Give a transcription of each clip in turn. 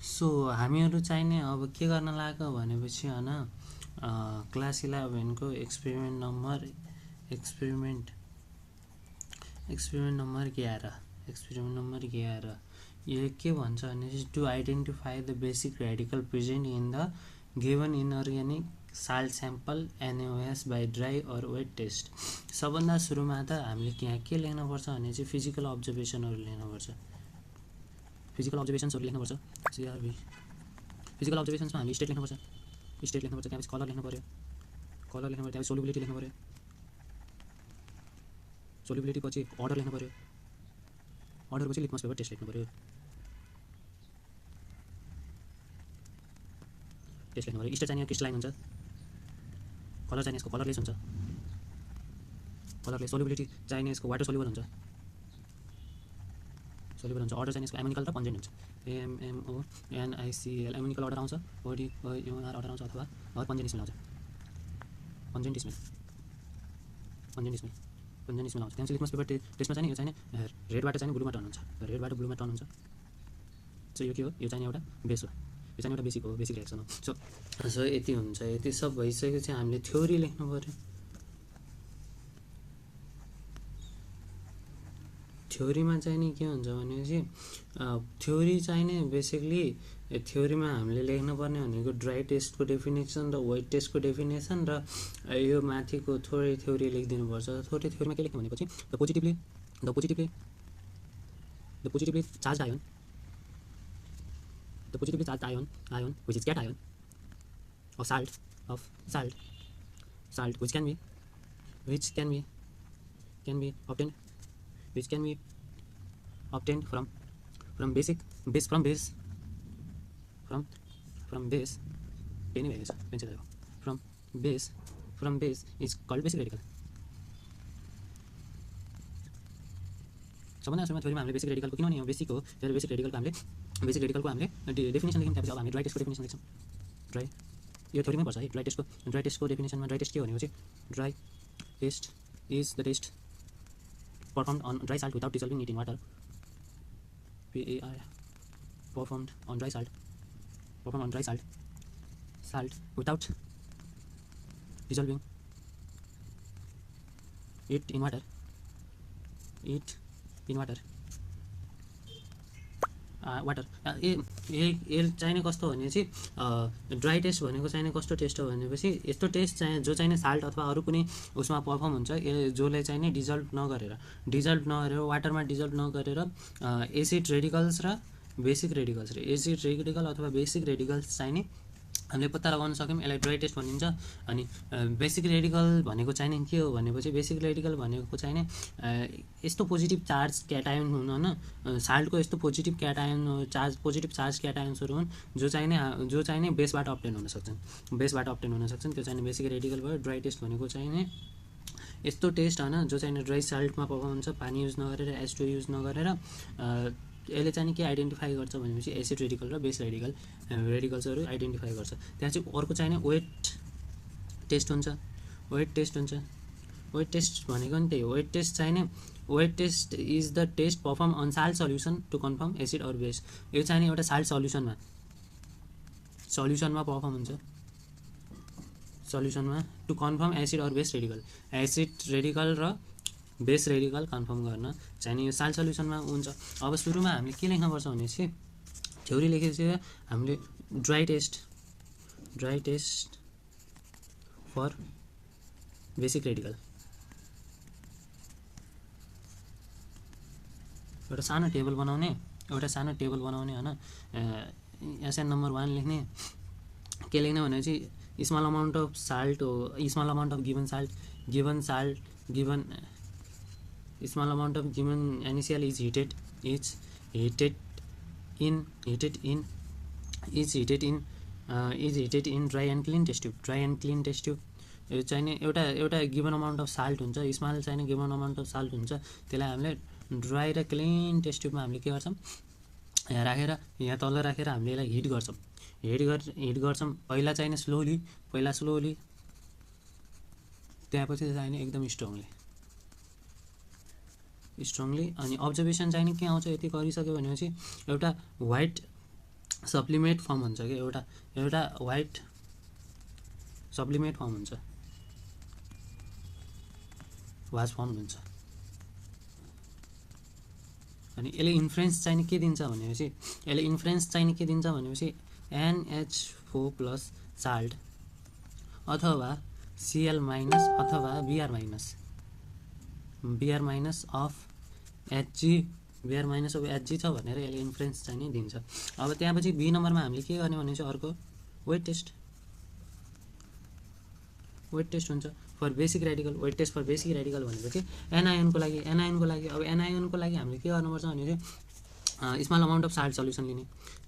So हामीहरू चाहिने अब के गर्न लाग्यो भनेपछि होइन क्लास 11 को एक्सपेरिमेन्ट नम्बर 11 यो के भन्छ भने to identify the basic radical present in the given inorganic salt sample NOS by dry or wet test. सबभन्दा सुरुमा त हामीले यहाँ के लेख्नुपर्छ भने चाहिँ फिजिकल अब्जर्भेसनहरू लेख्नुपर्छ। फिजिकल अब्जर्भेसन्समा हामीले स्टेट लेख्नुपर्छ, त्यसपछि कलर लेख्नु पर्यो, त्यसपछि सोल्युबिलिटी लेख्नु पर्यो, सोल्युबिलिटी पछि अर्डर लेख्नु पर्यो, अर्डर पछि लिटमस पेपर टेस्ट लेख्नु पर्यो, स्टेट चाहिने क्रिस्टलाइन हुन्छ, कलर चाहिने यसको कलरलेस हुन्छ, सोल्युबिलिटी चाहिने यसको वाटर सोल्युबल हुन्छ, अर्डर चाहिने यसको एमोनिकल र पन्जेन्ट हुन्छ। AMMONICL एमोनिकल अर्डर आउँछ, ODOUR अर्डर आउँछ अथवा पन्जेन्ट स्मेल आउँछ, पन्जेन्ट स्मेल आउँछ। त्यहाँपछि लिटमस पेपर टेस्टमा चाहिँ यो चाहिँ रेडबाट चाहिँ ब्लूमा टर्न हुन्छ, सो यो के हो, यो चाहिँ एउटा बेस हो, यो चाहिँ एउटा बेसिक रिएक्सन हो। सो यति हुन्छ। यति सब भइसकेपछि हामीले थ्योरी लेख्नु पर्यो। थ्योरीमा चाहिँ नि के हुन्छ भनेपछि थ्योरी चाहिँ नि बेसिकली थ्योरीमा हामीले लेख्नुपर्ने भनेको ड्राई टेस्टको डेफिनेसन र वेट टेस्टको डेफिनेसन र यो माथिको थोरै थ्योरी लेखिदिनुपर्छ। थोरै थ्योरीमा के लेख्नु भनेपछि the positively charge ion which is cation or salt which can be obtained from base is called basic radical। सबभन्दा सुरुमा थ्योरीमा हामीले बेसिक रेडिकलको किनभने यो बेसिक हो, त्यसैले बेसिक रेडिकलको हामीले डेफिनेसन लेख्यौँ। त्यसपछि अब हामी ड्राई टेस्टको डेफिनेसन लेख्छौँ। ड्राई यो थ्योरीमै पर्छ है। ड्राई टेस्टको डेफिनेसनमा ड्राई टेस्ट के भनेको चाहिँ dry test is the test performed on dry salt without dissolving it in water। performed on dry salt without dissolving it in water। ए चाहिने कस्तो भनेपछि ड्राई टेस्ट भनेको चाहिने कस्तो टेस्ट हो भनेपछि यस्तो टेस्ट चाहिँ जो चाहिने साल्ट अथवा अरू कुनै उसमा पर्फर्म हुन्छ, जसले चाहिँ डिजल्भ नगरेर वाटरमा डिजल्भ नगरेर एसिड रेडिकल्स र बेसिक रेडिकल अथवा बेसिक रेडिकल्स चाहिने हामीले पत्ता लगाउन सक्यौँ। यसलाई ड्राई टेस्ट भनिन्छ। अनि बेसिक रेडिकल भनेको चाहिने के हो भनेपछि बेसिक रेडिकल भनेको चाहिने यस्तो पोजिटिभ चार्ज क्याटायन हुन् होइन, साल्टको यस्तो पोजिटिभ चार्ज क्याटायन्सहरू हुन् जो चाहिने बेसबाट अब्टेन हुन सक्छन्, त्यो चाहिने बेसिक रेडिकल भयो। ड्राई टेस्ट भनेको चाहिने यस्तो टेस्ट होइन जो चाहिने ड्राई साल्टमा पर्फर्म हुन्छ, पानी युज नगरेर, H2O युज नगरेर। यसले चाहिँ के आइडेन्टिफाई गर्छ भनेपछि एसिड रेडिकल र बेस रेडिकल्सहरू आइडेन्टिफाई गर्छ। त्यहाँ चाहिँ अर्को चाहिने वेट टेस्ट हुन्छ। वेट टेस्ट भनेको नि त्यही हो। Wet test is the test perform on salt solution to confirm acid or base. यो चाहिँ एउटा साल्ट सल्युसनमा पर्फर्म हुन्छ, to confirm acid or base radical. Acid radical र बेस रेडिकल कन्फर्म गर्न चाहिने यो साल्ट सल्युसनमा हुन्छ। अब सुरुमा हामीले के लेख्नुपर्छ भनेपछि थ्योरी लेखेपछि हामीले dry test for basic radical एउटा सानो टेबल बनाउने होइन। एसएन नम्बर 1 लेख्ने, के लेख्ने भनेपछि स्मल अमाउन्ट अफ साल्ट हो, small amount of given small amount of given NaCl is heated in dry and clean test tube। यो चाहिने एउटा गिभन अमाउन्ट अफ साल्ट हुन्छ, स्मल चाहिने गिभन अमाउन्ट अफ साल्ट हुन्छ, त्यसलाई हामीले ड्राई र क्लिन टेस्ट ट्युबमा हामीले के गर्छौँ यहाँ तल राखेर हामीले यसलाई हिट गर्छौँ। पहिला चाहिने स्लोली, त्यसपछि चाहिने एकदम स्ट्रङली। अनि अब्जर्भेसन चाहिने के आउँछ, यति गरिसक्यो भनेपछि एउटा व्हाइट सब्लिमेट फर्म हुन्छ कि एउटा वाइट सब्लिमेट फर्म हुन्छ, वाज फर्म हुन्छ। अनि यसले इन्फ्लुएन्स चाहिँ के दिन्छ भनेपछि NH4 प्लस साल्ट अथवा Cl माइनस अथवा Br माइनस अफ Hg छ भनेर यसले इन्फ्लुएन्स चाहिँ नि दिन्छ। अब त्यहाँपछि बी नम्बरमा हामीले के गर्ने भने चाहिँ अर्को वेट टेस्ट हुन्छ for basic radical. Wet test for basic radical भनेपछि एनआइओनको लागि अब एनआइओनको लागि हामीले के गर्नुपर्छ भने चाहिँ small amount of salt solution लिने,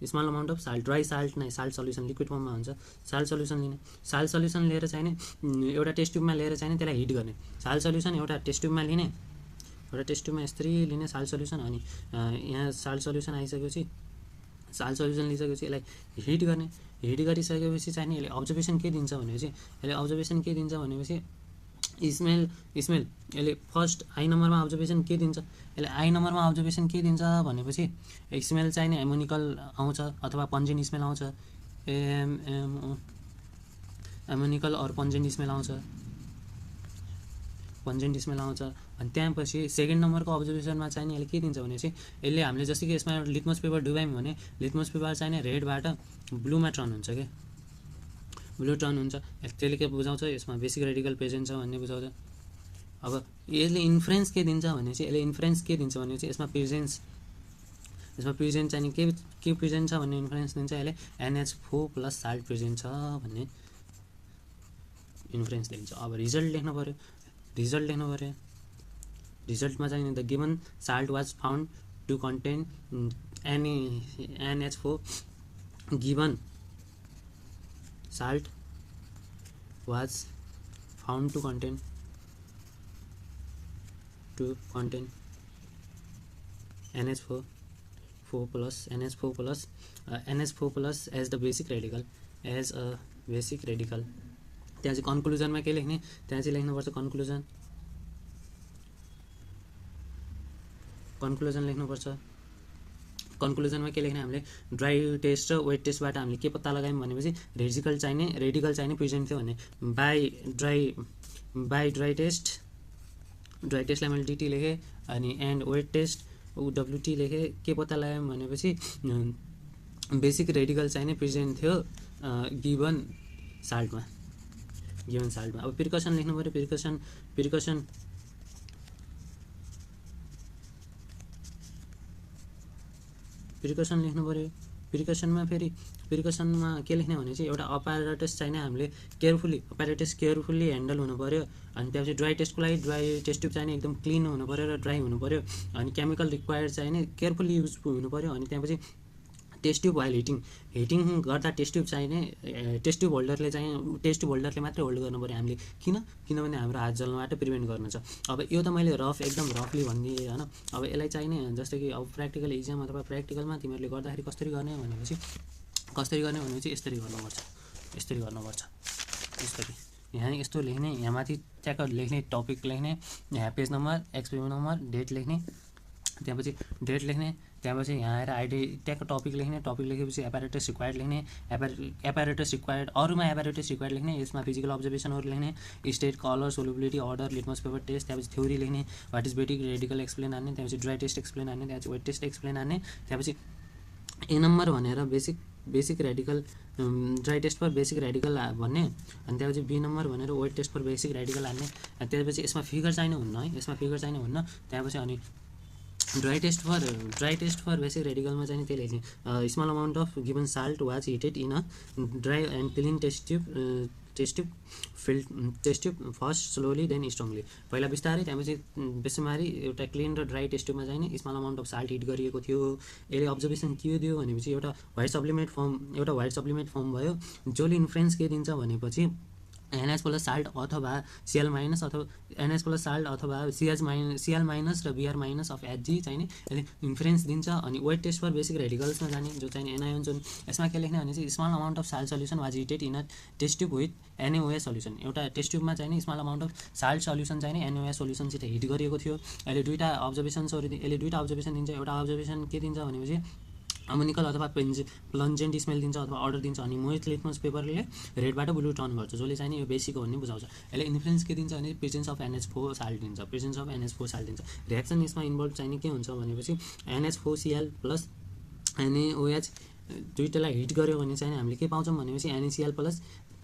small amount of salt, dry salt नै साल्ट सल्युसन लिक्विड फर्ममा हुन्छ, साल्ट सल्युसन लिने। साल्ट सल्युसन लिएर चाहिँ नि एउटा टेस्ट ट्युबमा लिएर चाहिँ त्यसलाई हिट गर्ने। साल्ट सल्युसन एउटा टेस्ट ट्युबमा लिने, एउटा टेस्ट ट्युबमा यसरी लिने साल्ट सल्युसन। अनि यहाँ साल्ट सल्युसन आइसकेपछि साल्ट सल्युसन लिइसकेपछि यसलाई हिट गर्ने। हिट गरिसकेपछि चाहिँ नि यसले अब्जर्भेसन के दिन्छ भनेपछि स्मेल यसले फर्स्ट आई नम्बरमा अब्जर्भेसन के दिन्छ भनेपछि स्मेल चाहिँ नि एमोनिकल आउँछ अथवा पन्जेन्ट स्मेल आउँछ, एमोनिकल अर पन्जेन्ट स्मेल आउँछ। अनि त्यसपछि सेकेन्ड नम्बरको अब्जर्भेसनमा चाहिँ नि यसले के दिन्छ भनेपछि यसले हामीले जस्तै कि यसमा लिटमस पेपर डुबायौँ भने लिटमस पेपर चाहिँ नि रेडबाट ब्लूमा टर्न हुन्छ कि ब्लू टर्न हुन्छ। त्यसले के बुझाउँछ यसमा बेसिक रेडिकल प्रेजेन्ट छ भन्ने बुझाउँछ। अब यसले इन्फ्लुएन्स के दिन्छ भनेपछि यसमा प्रेजेन्ट चाहिँ के प्रेजेन्ट छ भन्ने इन्फ्लुएन्स दिन्छ। यसले NH4 प्लस साल्ट प्रेजेन्ट छ भन्ने इन्फ्लुएन्स दिन्छ। अब रिजल्ट लेख्नु पऱ्यो। रिजल्टमा चाहिँ the given salt was found to contain NH4 given salt was found to contain NH4 plus as the basic radical त्यहाँ चाहिँ कन्क्लुजनमा के लेख्ने, त्यहाँ चाहिँ लेख्नुपर्छ कन्क्लुजन लेख्नुपर्छ। कन्क्लुजनमा के लेख्ने हामीले ड्राई टेस्ट र वेट टेस्टबाट हामीले के पत्ता लगायौँ भनेपछि रेडिकल चाहिने प्रेजेन्ट थियो भने बाई ड्राई टेस्टलाई मैले DT लेखेँ अनि एन्ड वेट टेस्ट WT लेखेँ। के पत्ता लगायौँ भनेपछि बेसिक रेडिकल चाहिने प्रेजेन्ट थियो गिभन साल्टमा। अब प्रिकसन लेख्नु पऱ्यो। प्रिकसन लेख्नु पऱ्यो। प्रिकसनमा के लेख्ने भने चाहिँ एउटा अपैरेटस चाहिने हामीले केयरफुल्ली ह्यान्डल हुनु पऱ्यो। अनि त्यसपछि ड्राई टेस्टको लागि ड्राई टेस्ट ट्युब चाहिने एकदम क्लिन हुनु पऱ्यो र ड्राई हुनु पऱ्यो। अनि केमिकल रिक्वायर्ड चाहिने केयरफुल्ली युज हुनु पऱ्यो। अनि त्यसपछि टेस्ट ट्युब वाइल हिटिङ गर्दा टेस्ट ट्युब होल्डरले मात्रै होल्ड गर्नु पऱ्यो हामीले। किनभने हाम्रो हात जल्नबाट प्रिभेन्ट गर्नु छ। अब यो त मैले एकदम रफली भनिदिएँ होइन। अब यसलाई चाहिने जस्तै कि अब प्र्याक्टिकल इक्जाम अथवा प्र्याक्टिकलमा तिमीहरूले गर्दाखेरि कसरी गर्ने भनेपछि यसरी गर्नुपर्छ। यहाँ यस्तो लेख्ने, यहाँ माथि ट्याक्क लेख्ने, टपिक लेख्ने, यहाँ page number, experiment number, date लेख्ने, त्यसपछि डेट लेख्ने, त्यसपछि यहाँ आएर आइडी ट्याक्क टपिक लेखेपछि एपारेटस रिक्वायर्ड लेख्ने, एपारेटस रिक्वायर्ड लेख्ने, यसमा फिजिकल अब्जर्भेसनहरू लेख्ने, state, colour, solubility, odour, litmus paper test, त्यसपछि थ्योरी लेख्ने, what is basic radical explain हान्ने, त्यसपछि ड्राई टेस्ट एक्सप्लेन हान्ने, त्यसपछि वेट टेस्ट एक्सप्लेन हान्ने, त्यसपछि ए नम्बर भनेर basic radical dry test for basic radical भन्ने, अनि त्यसपछि बी नम्बर भनेर wet test for basic radical हान्ने। त्यसपछि यसमा फिगर चाहिने हुन्न त्यसपछि अनि ड्राई टेस्ट फर बेसिक रेडिकलमा चाहिँ त्यही लेख्ने small amount of given salt was heated in a dry and clean test tube first slowly then strongly. पहिला बिस्तारै त्यसपछि बेसुमारी एउटा क्लिन र ड्राई टेस्ट ट्युबमा चाहिँ small amount of salt hit गरिएको थियो। यसले अब्जर्भेसन के दियो भनेपछि एउटा व्हाइट सप्लिमेट फर्म भयो, जसले इन्फ्लुएन्स के दिन्छ भनेपछि NH प्लस साल्ट अथवा Cl माइनस अथवा NH प्लस साल्ट अथवा Cl माइनस र Br माइनस अफ Hg चाहिने यसले इन्फ्लुएन्स दिन्छ। अनि वेट टेस्ट फर बेसिक रेडिकल्समा जाने जो चाहिने एनायोन जुन यसमा के लेख्ने भने चाहिँ small amount of salt solution was heated in a test tube with NaOH solution. एउटा टेस्ट ट्युबमा चाहिने small amount of salt solution चाहिने NaOH सल्युसनसित हिट गरिएको थियो। यसले दुईवटा अब्जर्भेसन दिन्छ। एउटा अब्जर्भेसन के दिन्छ भनेपछि अमोनिकल अथवा प्लन्जेन्ट स्मेल दिन्छ अथवा अर्डर दिन्छ अनि मोइस्ट लिटमस पेपरले रेडबाट ब्लू टर्न गर्छ, जसले चाहिँ नि यो बेसिक हो भन्ने बुझाउँछ। यसले इन्फ्लुएन्स के दिन्छ भने प्रेजेन्स अफ NH4 साल्ट दिन्छ, प्रेजेन्स अफ NH4 साल्ट दिन्छ। रियाक्सन यसमा इन्भल्भ चाहिँ नि के हुन्छ भनेपछि NH4Cl प्लस NaOH दुईटालाई हिट गऱ्यो भने चाहिँ हामीले के पाउँछौँ भनेपछि NaCl plus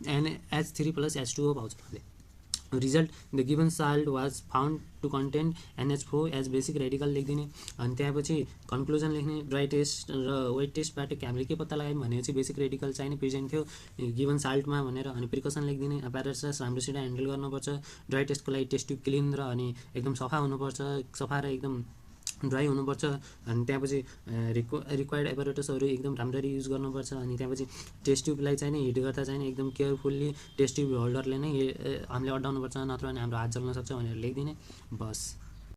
NH3 plus H2O पाउँछौँ हामीले। Result the given salt was found to content NH4 as basic radical लेखिदिने। अनि त्यहाँपछि कन्क्लुजन लेख्ने, ड्राई टेस्ट र वेट टेस्टबाट हामीले के पत्ता लगायौँ भनेपछि बेसिक रेडिकल चाहिँ नि प्रेजेन्ट थियो गिभन साल्टमा भनेर। अनि प्रिकसन लेखिदिने, एपारेटस राम्रोसित ह्यान्डल गर्नुपर्छ, ड्राई टेस्टको लागि टेस्ट ट्युब क्लिन र अनि एकदम सफा हुनुपर्छ, सफा र एकदम ड्राई हुनुपर्छ। अनि त्यहाँपछि रिक्वायर्ड एपारेटसहरू एकदम राम्ररी युज गर्नुपर्छ। अनि त्यहाँपछि टेस्ट ट्युबलाई चाहिँ नि हिट गर्दा चाहिँ नि एकदम केयरफुल्ली टेस्ट ट्युब होल्डरले नै हामीले अड्डाउनुपर्छ, नत्र भने हाम्रो हात जल्न सक्छ भनेर लेखिदिने। बस।